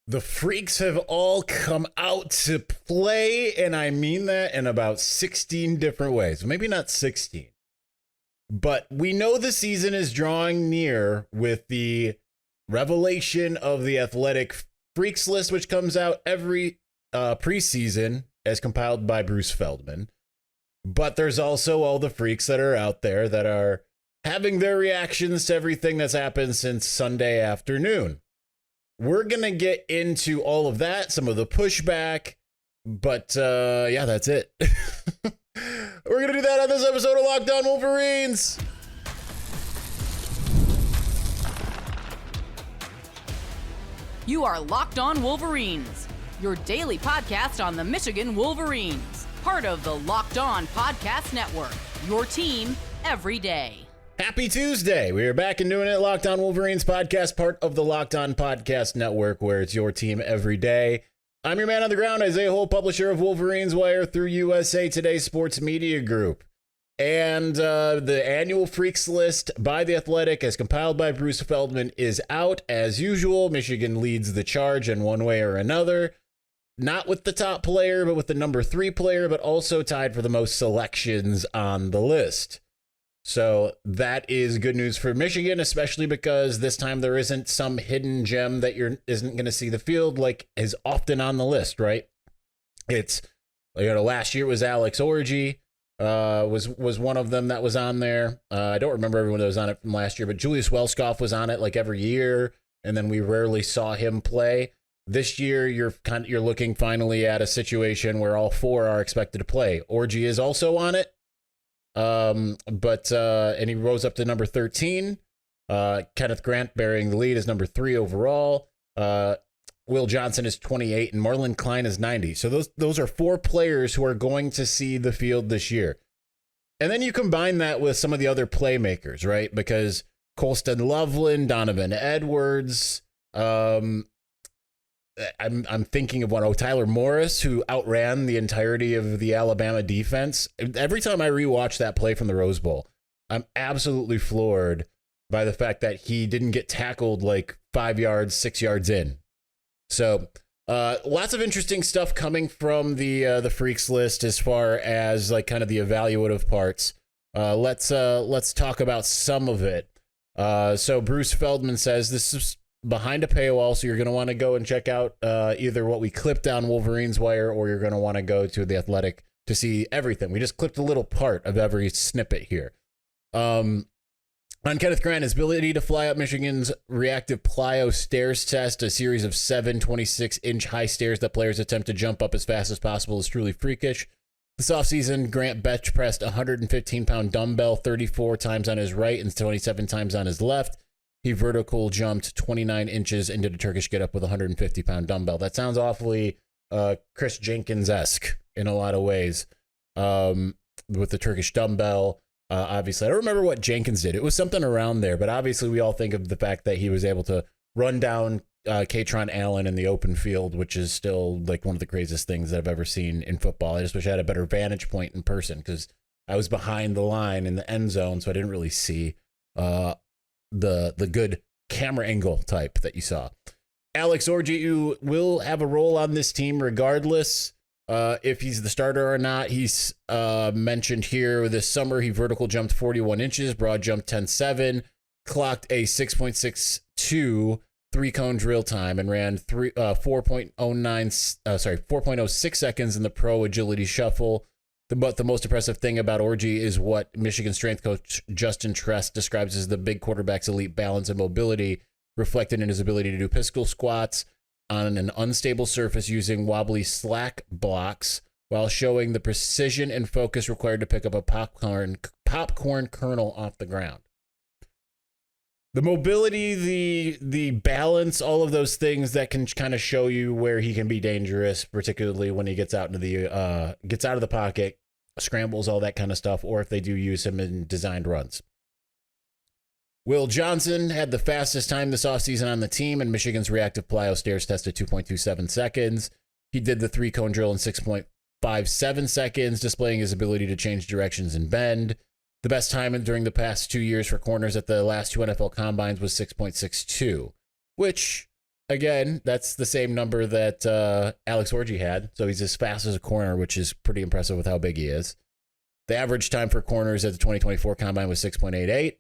The freaks have all come out to play, and I mean that in about 16 different ways. Maybe not 16, but we know the season is drawing near with the revelation of the Athletic Freaks list, which comes out every preseason as compiled by Bruce Feldman. But there's also all the freaks that are out there that are having their reactions to everything that's happened since Sunday afternoon. We're going to get into all of that, some of the pushback, but yeah, that's it. We're going to do that on this episode of Locked On Wolverines. You are Locked On Wolverines, your daily podcast on the Michigan Wolverines, part of the Locked On Podcast Network, your team every day. Happy Tuesday. We are back and doing it. Locked On Wolverines podcast, part of the Locked On Podcast Network, where it's your team every day. I'm your man on the ground, Isaiah Holt, publisher of Wolverines Wire through USA Today Sports Media Group. And the annual Freaks list by The Athletic, as compiled by Bruce Feldman, is out. As usual, Michigan leads the charge in one way or another. Not with the top player, but with the number 3 player, but also tied for the most selections on the list. So that is good news for Michigan, especially because this time there isn't some hidden gem that isn't going to see the field like is often on the list, right? It's, last year was Alex Orji, was one of them that was on there. I don't remember everyone that was on it from last year, but Julius Welskoff was on it like every year, and then we rarely saw him play. This year, you're looking finally at a situation where all 4 are expected to play. Orji is also on it. And he rose up to number 13. Kenneth Grant bearing the lead is number 3 overall. Will Johnson is 28 and Marlon Klein is 90. So those are 4 players who are going to see the field this year. And then you combine that with some of the other playmakers, right? Because Colston Loveland, Donovan Edwards, I'm thinking of Tyler Morris, who outran the entirety of the Alabama defense. Every time I rewatch that play from the Rose Bowl, I'm absolutely floored by the fact that he didn't get tackled like 5 yards, 6 yards in. So lots of interesting stuff coming from the Freaks list as far as like kind of the evaluative parts. Let's talk about some of it. So Bruce Feldman says this is behind a paywall, so you're going to want to go and check out either what we clipped on Wolverines Wire, or you're going to want to go to The Athletic to see everything. We just clipped a little part of every snippet here. On Kenneth Grant, his ability to fly up Michigan's reactive plyo stairs test, a series of 7 26-inch high stairs that players attempt to jump up as fast as possible, is truly freakish. This offseason, Grant bench pressed a 115-pound dumbbell 34 times on his right and 27 times on his left. He vertical jumped 29 inches and did a Turkish get up with a 150-pound dumbbell. That sounds awfully Chris Jenkins-esque in a lot of ways with the Turkish dumbbell. Obviously, I don't remember what Jenkins did. It was something around there, but obviously we all think of the fact that he was able to run down Katron Allen in the open field, which is still like one of the craziest things that I've ever seen in football. I just wish I had a better vantage point in person because I was behind the line in the end zone, so I didn't really see the good camera angle type that you saw. Alex Orji will have a role on this team regardless if he's the starter or not. He's mentioned here this summer he vertical jumped 41 inches, broad jumped 10.7, clocked a 6.62 3-cone drill time, and ran 4.06 seconds in the pro agility shuffle. But the most impressive thing about Orji is what Michigan strength coach Justin Tress describes as the big quarterback's elite balance and mobility, reflected in his ability to do pistol squats on an unstable surface using wobbly slack blocks while showing the precision and focus required to pick up a popcorn kernel off the ground. The mobility, the balance, all of those things that can kind of show you where he can be dangerous, particularly when he gets out of the pocket, scrambles, all that kind of stuff, or if they do use him in designed runs. Will Johnson had the fastest time this offseason on the team, and Michigan's reactive plyo stairs tested 2.27 seconds. He did the 3-cone drill in 6.57 seconds, displaying his ability to change directions and bend. The best time during the past 2 years for corners at the last 2 NFL combines was 6.62, which again, that's the same number that Alex Orji had. So he's as fast as a corner, which is pretty impressive with how big he is. The average time for corners at the 2024 Combine was 6.88.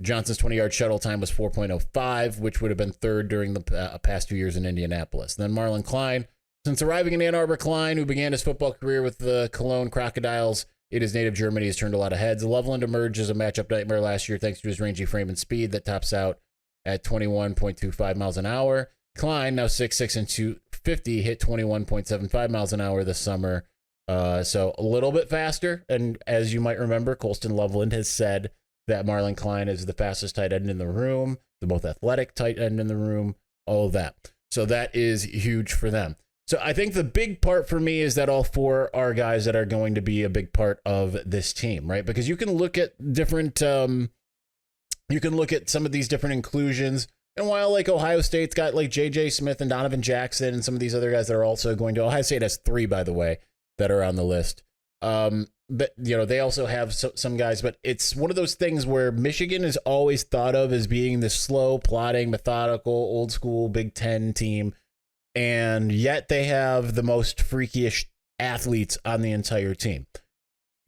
Johnson's 20-yard shuttle time was 4.05, which would have been third during the past 2 years in Indianapolis. Then Marlon Klein. Since arriving in Ann Arbor, Klein, who began his football career with the Cologne Crocodiles in his native Germany, has turned a lot of heads. Loveland emerged as a matchup nightmare last year thanks to his rangy frame and speed that tops out at 21.25 miles an hour. Klein, now 6'6" and 250, hit 21.75 miles an hour this summer. So a little bit faster. And as you might remember, Colston Loveland has said that Marlon Klein is the fastest tight end in the room, the most athletic tight end in the room, all of that. So that is huge for them. So I think the big part for me is that all four are guys that are going to be a big part of this team, right? Because you can look at different, you can look at some of these different inclusions. And while like Ohio State's got like J.J. Smith and Donovan Jackson and some of these other guys that are also going to, Ohio State has 3, by the way, that are on the list. But, you know, they also have some guys, but it's one of those things where Michigan is always thought of as being this slow, plodding, methodical, old school Big Ten team. And yet they have the most freakish athletes on the entire team.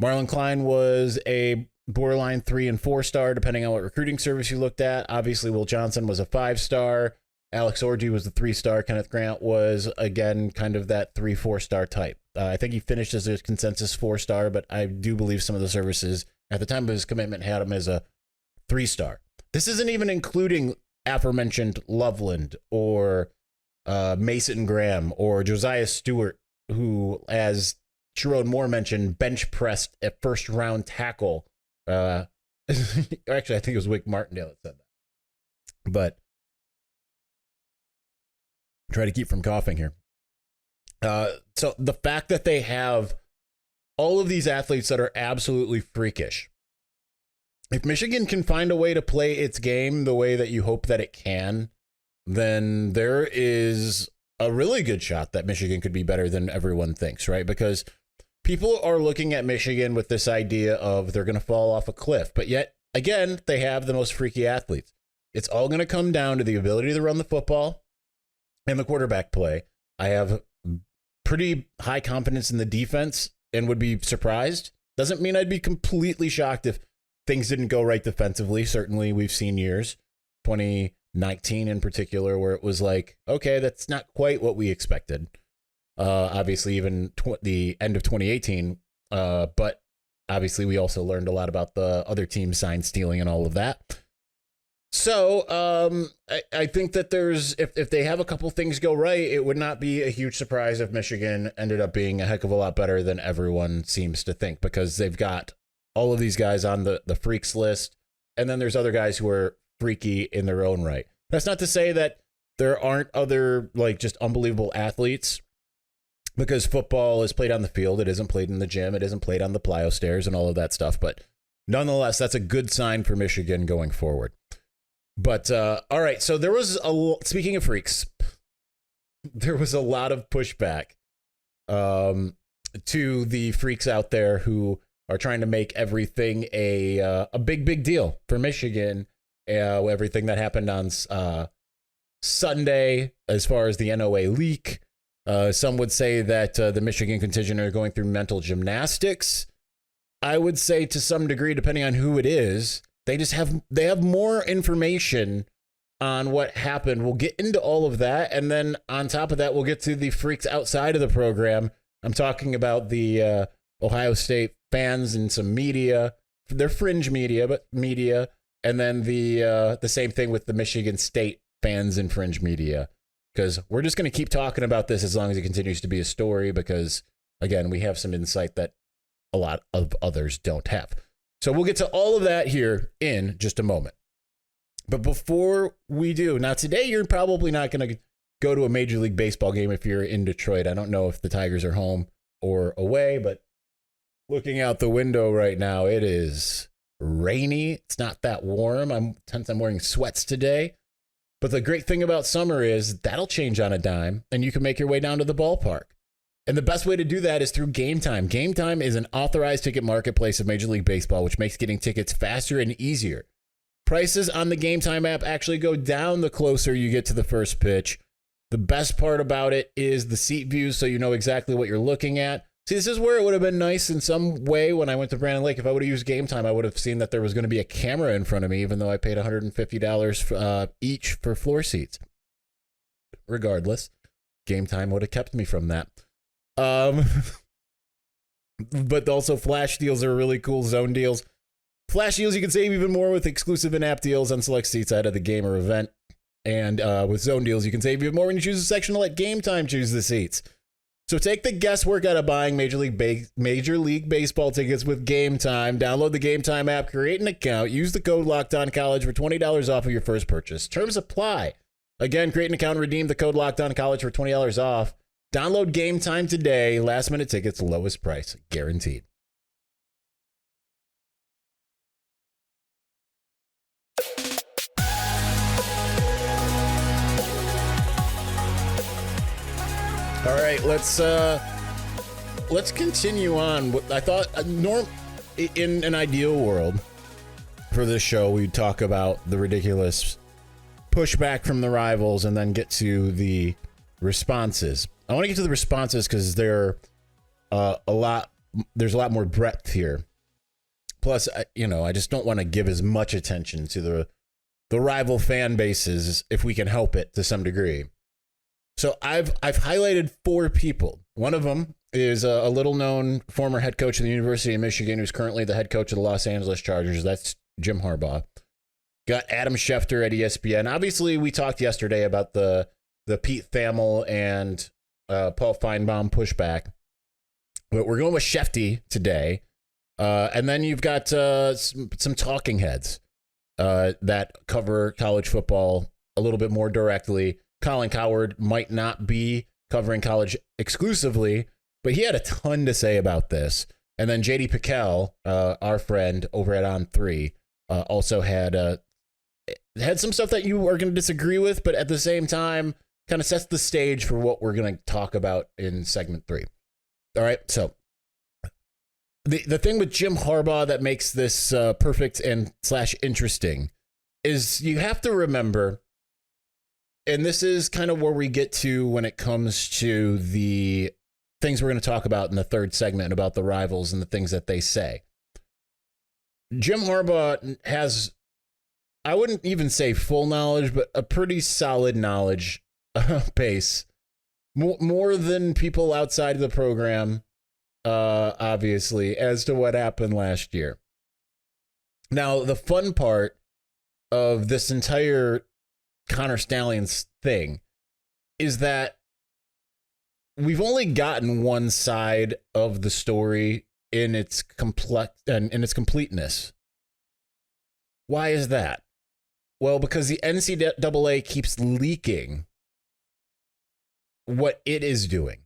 Marlon Klein was a borderline 3 and 4 star, depending on what recruiting service you looked at. Obviously, Will Johnson was a 5-star. Alex Orji was the 3-star. Kenneth Grant was, again, kind of that 3-4 star type. I think he finished as a consensus 4-star, but I do believe some of the services at the time of his commitment had him as a 3-star. This isn't even including aforementioned Loveland or Mason Graham or Josiah Stewart, who, as Sherrod Moore mentioned, bench pressed a first-round tackle. Actually, I think it was Wick Martindale that said that. But try to keep from coughing here. So the fact that they have all of these athletes that are absolutely freakish. If Michigan can find a way to play its game the way that you hope that it can, then there is a really good shot that Michigan could be better than everyone thinks, right? Because people are looking at Michigan with this idea of they're going to fall off a cliff, but yet, again, they have the most freaky athletes. It's all going to come down to the ability to run the football and the quarterback play. I have pretty high confidence in the defense and would be surprised. Doesn't mean I'd be completely shocked if things didn't go right defensively. Certainly, we've seen years, 2019 in particular, where it was like, okay, that's not quite what we expected. Obviously, even the end of 2018. But obviously, we also learned a lot about the other team sign stealing and all of that. So I think that there's, if they have a couple things go right, it would not be a huge surprise if Michigan ended up being a heck of a lot better than everyone seems to think, because they've got all of these guys on the freaks list. And then there's other guys who are freaky in their own right. That's not to say that there aren't other like just unbelievable athletes, because football is played on the field. It isn't played in the gym. It isn't played on the plyo stairs and all of that stuff. But nonetheless, that's a good sign for Michigan going forward. But all right, so there was speaking of freaks, there was a lot of pushback to the freaks out there who are trying to make everything a big deal for Michigan. Everything that happened on Sunday, as far as the NOA leak, some would say that the Michigan contingent are going through mental gymnastics. I would say to some degree, depending on who it is. They have more information on what happened. We'll get into all of that. And then on top of that, we'll get to the freaks outside of the program. I'm talking about the Ohio State fans and some media. They're fringe media, but media. And then the same thing with the Michigan State fans and fringe media. Because we're just going to keep talking about this as long as it continues to be a story. Because, again, we have some insight that a lot of others don't have. So we'll get to all of that here in just a moment. But before we do, now today you're probably not going to go to a Major League Baseball game if you're in Detroit. I don't know if the Tigers are home or away, but looking out the window right now, it is rainy. It's not that warm. I'm wearing sweats today. But the great thing about summer is that'll change on a dime, and you can make your way down to the ballpark. And the best way to do that is through Gametime. Gametime is an authorized ticket marketplace of Major League Baseball, which makes getting tickets faster and easier. Prices on the Gametime app actually go down the closer you get to the first pitch. The best part about it is the seat views, so you know exactly what you're looking at. See, this is where it would have been nice in some way when I went to Brandon Lake. If I would have used Gametime, I would have seen that there was going to be a camera in front of me, even though I paid $150 each for floor seats. Regardless, Gametime would have kept me from that. But also flash deals are really cool, zone deals. Flash deals you can save even more with exclusive in-app deals on select seats ahead of the game or event. And with zone deals, you can save even more when you choose a section to let Gametime choose the seats. So take the guesswork out of buying Major League Baseball tickets with Gametime. Download the Gametime app, create an account, use the code LOCKEDONCollege for $20 off of your first purchase. Terms apply. Again, create an account and redeem the code LOCKEDONCollege for $20 off. Download Gametime today. Last minute tickets, lowest price, guaranteed. All right, let's continue on. I thought in an ideal world for this show, we'd talk about the ridiculous pushback from the rivals and then get to the responses. I want to get to the responses because there's a lot more breadth here. Plus, I just don't want to give as much attention to the rival fan bases if we can help it to some degree. So I've highlighted 4 people. One of them is a little-known former head coach of the University of Michigan who's currently the head coach of the Los Angeles Chargers. That's Jim Harbaugh. Got Adam Schefter at ESPN. Obviously, we talked yesterday about the Pete Thamel and Paul Feinbaum pushback. But we're going with Shefty today. And then you've got some talking heads that cover college football a little bit more directly. Colin Cowherd might not be covering college exclusively, but he had a ton to say about this. And then JD Pickell, our friend over at On3, also had some stuff that you are going to disagree with, but at the same time, kind of sets the stage for what we're going to talk about in segment 3. All right, so the thing with Jim Harbaugh that makes this perfect and / interesting is you have to remember. And this is kind of where we get to when it comes to the things we're going to talk about in the third segment about the rivals and the things that they say. Jim Harbaugh has, I wouldn't even say full knowledge, but a pretty solid knowledge base. More than people outside of the program, obviously, as to what happened last year. Now, the fun part of this entire Connor Stalions thing is that we've only gotten one side of the story in its completeness. Why is that? Well, because the NCAA keeps leaking what it is doing.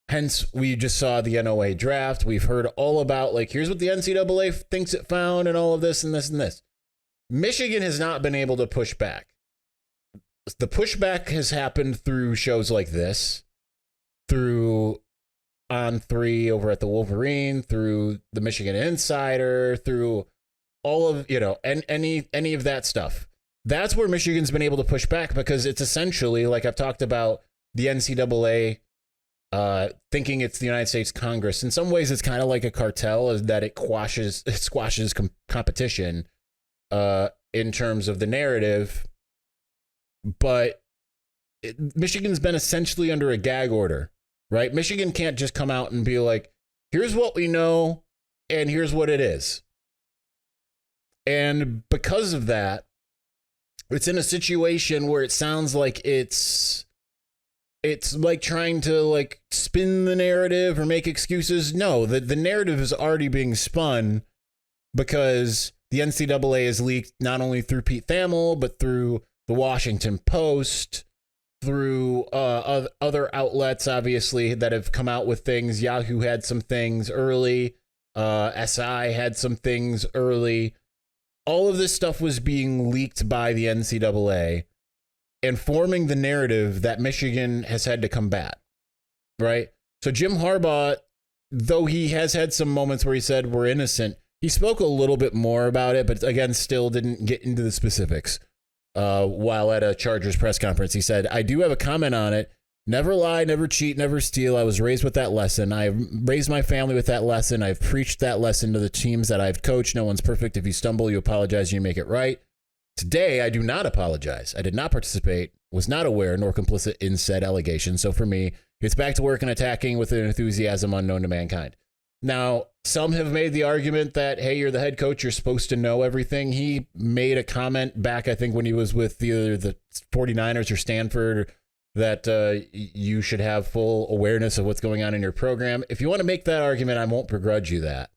Hence, we just saw the NOA draft. We've heard all about, here's what the NCAA thinks it found and all of this and this and this. Michigan has not been able to push back. The pushback has happened through shows like this, through On3 over at the Wolverine, through the Michigan Insider, through all of, any of that stuff. That's where Michigan's been able to push back because it's essentially, like I've talked about, the NCAA thinking it's the United States Congress. In some ways, it's kind of like a cartel, is that it squashes competition in terms of the narrative. But Michigan's been essentially under a gag order, right? Michigan can't just come out and be like, here's what we know, and here's what it is. And because of that, it's in a situation where it sounds like it's like trying to spin the narrative or make excuses. No, the narrative is already being spun because the NCAA is leaked not only through Pete Thamel, but through the Washington Post, through other outlets, obviously, that have come out with things. Yahoo had some things early. SI had some things early. All of this stuff was being leaked by the NCAA and forming the narrative that Michigan has had to combat, right? So Jim Harbaugh, though he has had some moments where he said we're innocent, he spoke a little bit more about it, but again, still didn't get into the specifics. while at a Chargers press conference. He said, "I do have a comment on it. Never lie, never cheat, never steal. I was raised with that lesson. I've raised my family with that lesson. I've preached that lesson to the teams that I've coached. No one's perfect. If you stumble, you apologize and you make it right. Today, I do not apologize. I did not participate, was not aware, nor complicit in said allegation. So for me, it's back to work and attacking with an enthusiasm unknown to mankind." Now, some have made the argument that, hey, you're the head coach, you're supposed to know everything. He made a comment back, I think, when he was with either the 49ers or Stanford, that you should have full awareness of what's going on in your program. If you want to make that argument, I won't begrudge you that.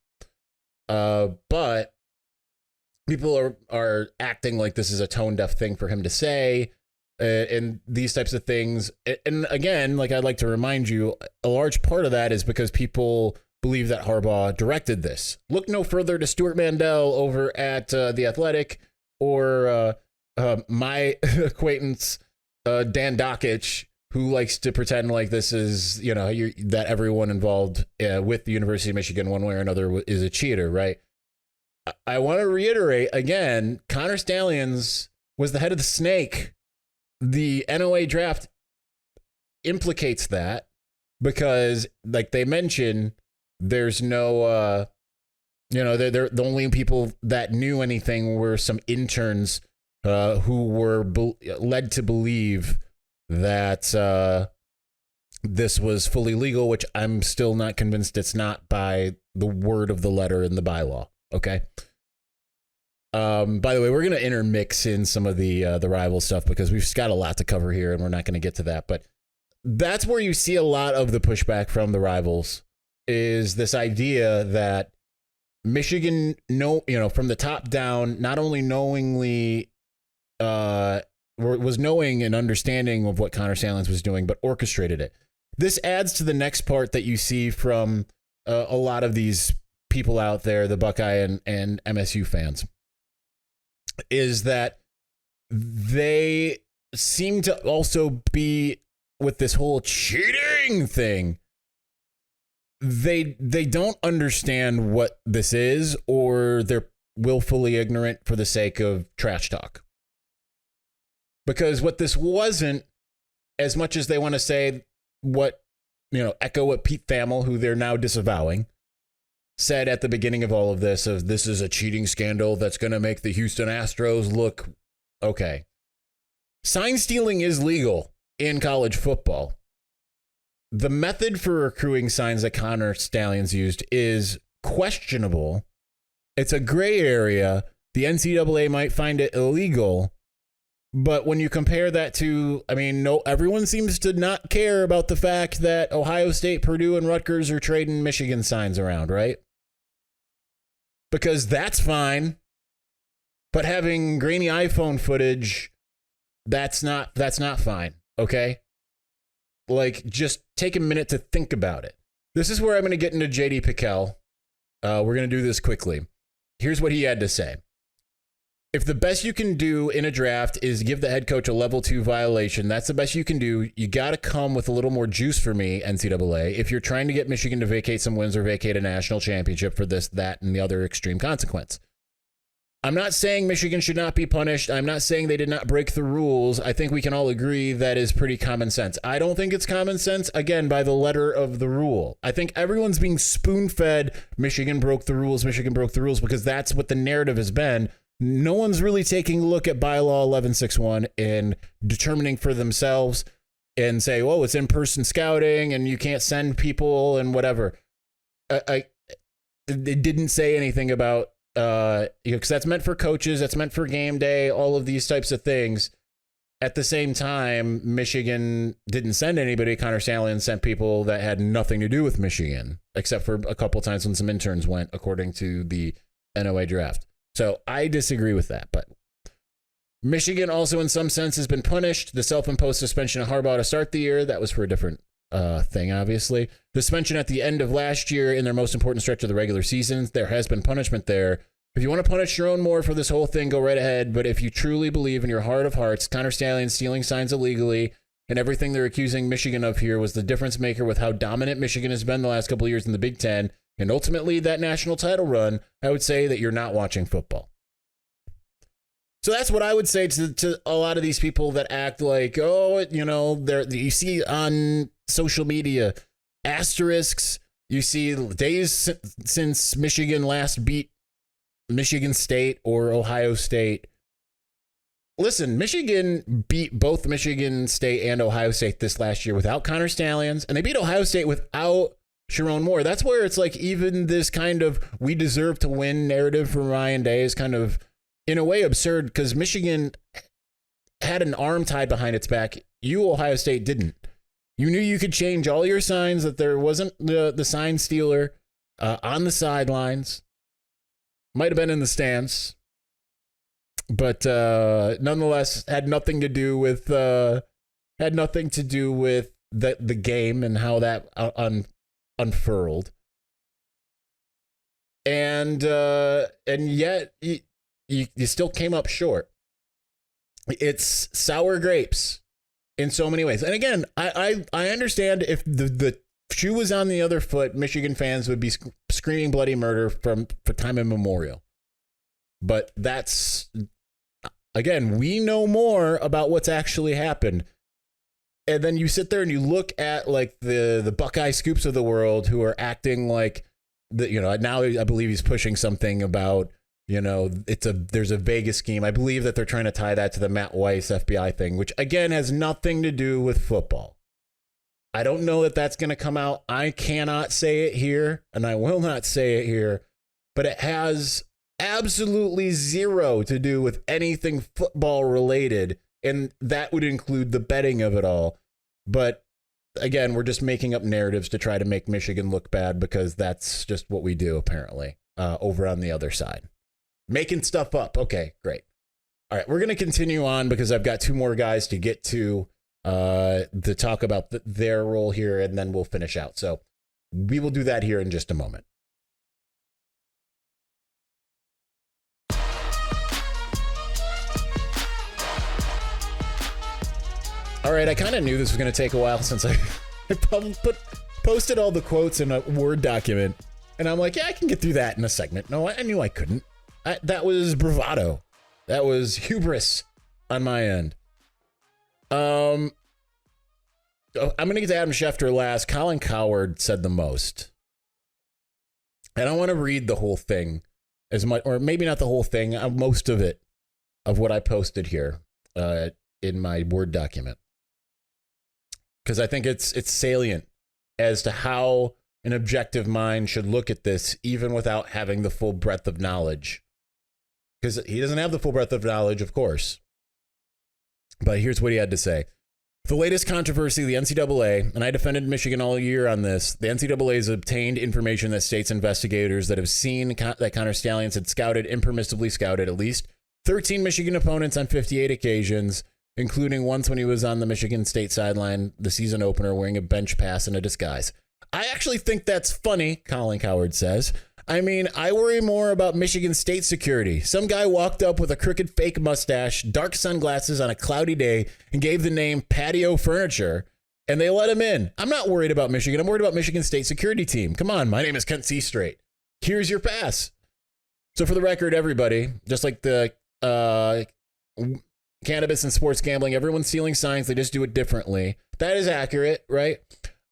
But people are acting like this is a tone-deaf thing for him to say, and these types of things. And again, like I'd like to remind you, a large part of that is because people believe that Harbaugh directed this. Look no further to Stuart Mandel over at The Athletic, or my acquaintance, Dan Dockich, who likes to pretend like this is, that everyone involved with the University of Michigan one way or another is a cheater, right? I want to reiterate again, Connor Stalions was the head of the snake. The NOA draft implicates that because, like they mentioned, there's no, they're the only people that knew anything were some interns who were led to believe that this was fully legal, which I'm still not convinced it's not by the word of the letter in the bylaw. Okay. By the way, we're going to intermix in some of the rival stuff because we've got a lot to cover here and we're not going to get to that. But that's where you see a lot of the pushback from the rivals, is this idea that Michigan, from the top down, not only knowingly was knowing and understanding of what Connor Stalions was doing, but orchestrated it. This adds to the next part that you see from a lot of these people out there, the Buckeye and MSU fans, is that they seem to also be with this whole cheating thing. They don't understand what this is, or they're willfully ignorant for the sake of trash talk. Because what this wasn't, as much as they want to say echo what Pete Thamel, who they're now disavowing, said at the beginning of all of this, of this is a cheating scandal that's going to make the Houston Astros look okay. Sign stealing is legal in college football. The method for accruing signs that Connor Stalions used is questionable. It's a gray area. The NCAA might find it illegal. But when you compare that to, everyone seems to not care about the fact that Ohio State, Purdue, and Rutgers are trading Michigan signs around, right? Because that's fine. But having grainy iPhone footage, that's not fine, okay? Like, just take a minute to think about it. This is where I'm going to get into J.D. Pickell. We're going to do this quickly. Here's what he had to say. If the best you can do in a draft is give the head coach a level 2 violation, that's the best you can do. You got to come with a little more juice for me, NCAA, if you're trying to get Michigan to vacate some wins or vacate a national championship for this, that, and the other extreme consequence. I'm not saying Michigan should not be punished. I'm not saying they did not break the rules. I think we can all agree that is pretty common sense. I don't think it's common sense, again, by the letter of the rule. I think everyone's being spoon-fed, Michigan broke the rules, because that's what the narrative has been. No one's really taking a look at bylaw 1161 and determining for themselves and say, "Whoa, it's in-person scouting and you can't send people and whatever." It didn't say anything about, because that's meant for coaches, that's meant for game day, all of these types of things. At the same time, Michigan didn't send anybody. Connor Stalions sent people that had nothing to do with Michigan, except for a couple times when some interns went, according to the NOA draft. So I disagree with that, but Michigan also in some sense has been punished. The self-imposed suspension of Harbaugh to start the year, that was for a different thing, obviously. The suspension at the end of last year in their most important stretch of the regular season, there has been punishment there. If you want to punish your own more for this whole thing, go right ahead. But if you truly believe in your heart of hearts, Connor Stalions stealing signs illegally and everything they're accusing Michigan of here was the difference maker with how dominant Michigan has been the last couple of years in the Big Ten, and ultimately that national title run, I would say that you're not watching football. So that's what I would say to a lot of these people that act like, oh, you see on social media asterisks. You see days since Michigan last beat Michigan State or Ohio State. Listen, Michigan beat both Michigan State and Ohio State this last year without Connor Stalions, and they beat Ohio State without Sharon Moore. That's where it's like even this kind of we deserve to win narrative from Ryan Day is kind of, in a way, absurd because Michigan had an arm tied behind its back. You, Ohio State, didn't. You knew you could change all your signs, that there wasn't the sign stealer on the sidelines. Might have been in the stands. But nonetheless, had nothing to do with the game and how that unfurled. And yet you still came up short. It's sour grapes in so many ways. And again, I understand if the shoe was on the other foot, Michigan fans would be screaming bloody murder for time immemorial. But that's, again, we know more about what's actually happened. And then you sit there and you look at like the Buckeye Scoops of the world who are acting like now I believe he's pushing something about, there's a Vegas scheme. I believe that they're trying to tie that to the Matt Weiss FBI thing, which again has nothing to do with football. I don't know that that's going to come out. I cannot say it here, and I will not say it here, but it has absolutely zero to do with anything football related, and that would include the betting of it all. But again, we're just making up narratives to try to make Michigan look bad because that's just what we do, apparently, over on the other side. Making stuff up. Okay, great. All right, we're going to continue on because I've got two more guys to get to talk about their role here, and then we'll finish out. So we will do that here in just a moment. All right, I kind of knew this was going to take a while since I posted all the quotes in a Word document, and I'm like, yeah, I can get through that in a segment. No, I knew I couldn't. That was bravado. That was hubris on my end. I'm going to get to Adam Schefter last. Colin Cowherd said the most. And I want to read the whole thing as much, or maybe not the whole thing, most of it, of what I posted here in my Word document. Because I think it's salient as to how an objective mind should look at this, even without having the full breadth of knowledge. Because he doesn't have the full breadth of knowledge, of course. But here's what he had to say. The latest controversy, the NCAA, and I defended Michigan all year on this, the NCAA has obtained information that states investigators that have seen that Connor Stalions had impermissibly scouted at least 13 Michigan opponents on 58 occasions, including once when he was on the Michigan State sideline, the season opener, wearing a bench pass in a disguise. I actually think that's funny, Colin Cowherd says. I mean, I worry more about Michigan State security. Some guy walked up with a crooked fake mustache, dark sunglasses on a cloudy day, and gave the name Patio Furniture, and they let him in. I'm not worried about Michigan. I'm worried about Michigan State security team. Come on, my name is Kent Seastraight. Here's your pass. So for the record, everybody, just like the cannabis and sports gambling, everyone's stealing signs. They just do it differently. That is accurate, right?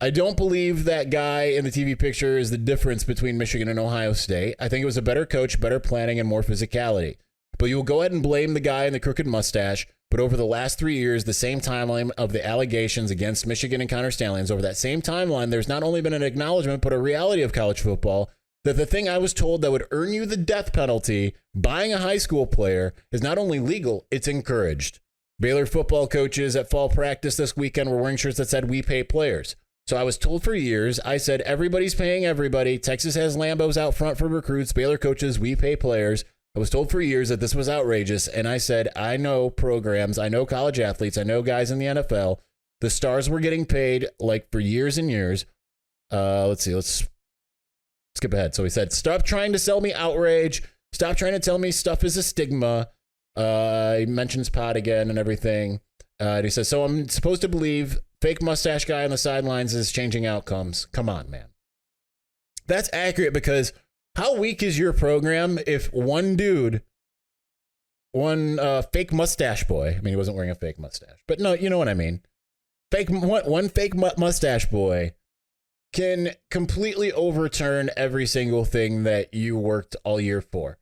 I don't believe that guy in the TV picture is the difference between Michigan and Ohio State. I think it was a better coach, better planning, and more physicality. But you will go ahead and blame the guy in the crooked mustache. But over the last 3 years, the same timeline of the allegations against Michigan and Connor Stalions, over that same timeline, there's not only been an acknowledgement, but a reality of college football that the thing I was told that would earn you the death penalty, buying a high school player, is not only legal, it's encouraged. Baylor football coaches at fall practice this weekend were wearing shirts that said, "We pay players." So I was told for years, I said, everybody's paying everybody. Texas has Lambos out front for recruits. Baylor coaches, we pay players. I was told for years that this was outrageous. And I said, I know programs. I know college athletes. I know guys in the NFL. The stars were getting paid like for years and years. Let's see. Let's skip ahead. So he said, stop trying to sell me outrage. Stop trying to tell me stuff is a stigma. He mentions pot again and everything. And he says, so I'm supposed to believe fake mustache guy on the sidelines is changing outcomes. Come on, man. That's accurate because how weak is your program if one dude one fake mustache boy. I mean, he wasn't wearing a fake mustache, but no, you know what I mean. One fake mustache boy can completely overturn every single thing that you worked all year for.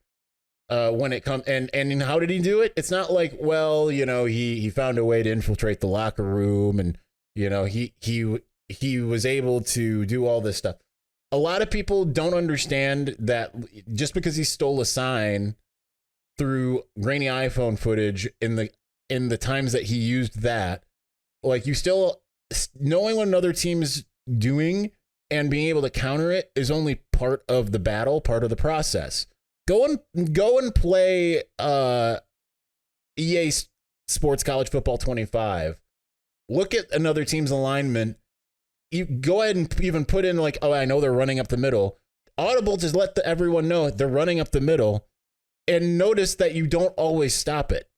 When it comes and how did he do it? It's not like, well, he found a way to infiltrate the locker room, and he was able to do all this stuff. A lot of people don't understand that just because he stole a sign through grainy iPhone footage in the times that he used that, like, you still knowing what another team is doing and being able to counter it is only part of the battle, part of the process. Go and play EA Sports College Football 25. Look at another team's alignment. You go ahead and even put in like, oh, I know they're running up the middle. Audible just let everyone know they're running up the middle, and notice that you don't always stop it.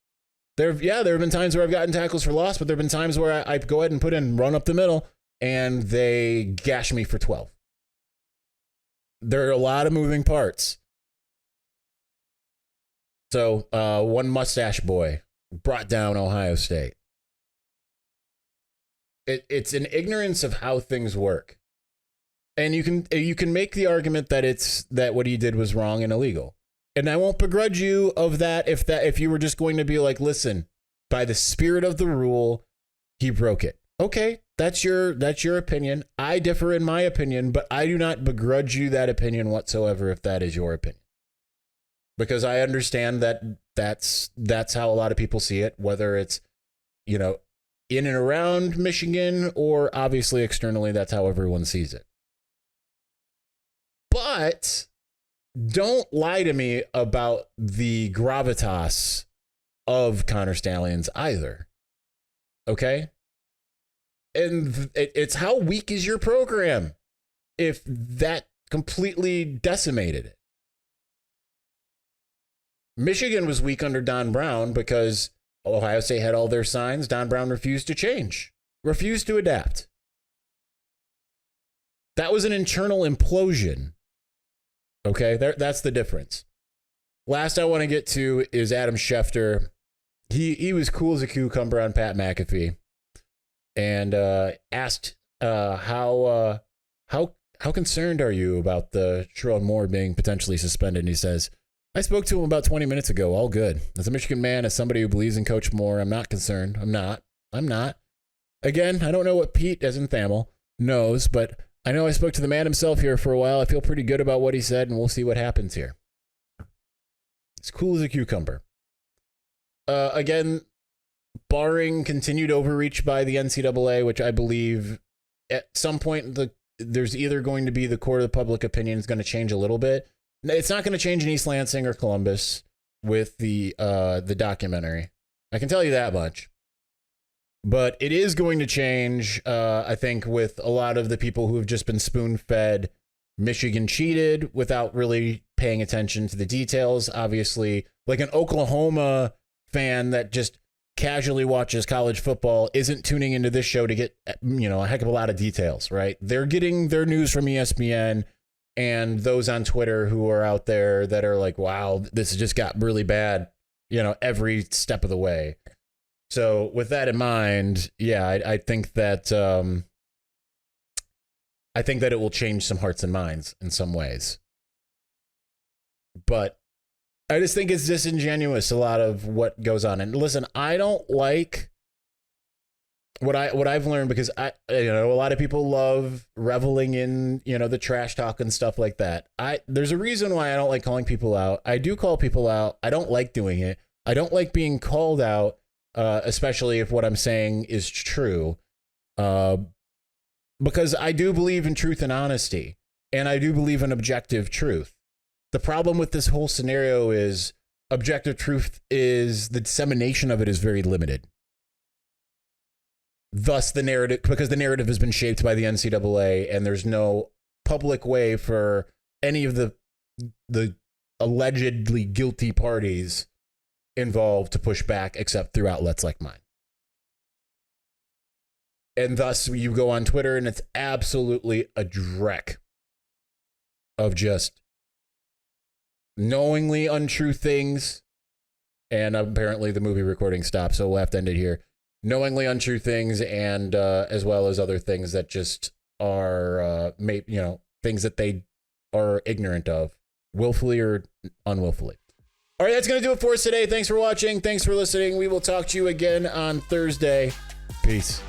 There have been times where I've gotten tackles for loss, but there have been times where I go ahead and put in run up the middle, and they gash me for 12. There are a lot of moving parts. So one mustache boy brought down Ohio State. It's an ignorance of how things work. And you can make the argument that what he did was wrong and illegal. And I won't begrudge you of that if you were just going to be like, listen, by the spirit of the rule, he broke it. Okay, that's your opinion. I differ in my opinion, but I do not begrudge you that opinion whatsoever if that is your opinion. Because I understand that that's how a lot of people see it, whether it's, in and around Michigan or obviously externally, that's how everyone sees it. But don't lie to me about the gravitas of Connor Stalions either. Okay? And it's how weak is your program if that completely decimated it. Michigan was weak under Don Brown because Ohio State had all their signs. Don Brown refused to change, refused to adapt. That was an internal implosion. Okay, that's the difference. Last I want to get to is Adam Schefter. He was cool as a cucumber on Pat McAfee, and asked how concerned are you about the Sherrod Moore being potentially suspended? And he says, I spoke to him about 20 minutes ago. All good. As a Michigan man, as somebody who believes in Coach Moore, I'm not concerned. I'm not. Again, I don't know what Pete, as in Thamel, knows, but I know I spoke to the man himself here for a while. I feel pretty good about what he said, and we'll see what happens here. It's cool as a cucumber. Again, barring continued overreach by the NCAA, which I believe at some point there's either going to be the court of public opinion is going to change a little bit. It's not going to change in East Lansing or Columbus with the documentary. I can tell you that much. But it is going to change, I think, with a lot of the people who have just been spoon-fed Michigan cheated without really paying attention to the details. Obviously, like an Oklahoma fan that just casually watches college football isn't tuning into this show to get, a heck of a lot of details, right? They're getting their news from ESPN and those on Twitter who are out there that are like, wow, this just got really bad, every step of the way. So with that in mind, yeah, I think that it will change some hearts and minds in some ways. But I just think it's disingenuous, a lot of what goes on. And listen, I don't like what I've learned, because a lot of people love reveling in, the trash talk and stuff like that. There's a reason why I don't like calling people out. I do call people out. I don't like doing it. I don't like being called out. Especially if what I'm saying is true, because I do believe in truth and honesty, and I do believe in objective truth. The problem with this whole scenario is objective truth is the dissemination of it is very limited. Thus, the narrative, because the narrative has been shaped by the NCAA, and there's no public way for any of the allegedly guilty parties involved to push back except through outlets like mine. And thus you go on Twitter and it's absolutely a dreck of just knowingly untrue things and apparently the movie recording stopped, so we'll have to end it here. Knowingly untrue things, and as well as other things that just are, things that they are ignorant of, willfully or unwillfully. All right, that's going to do it for us today. Thanks for watching. Thanks for listening. We will talk to you again on Thursday. Peace.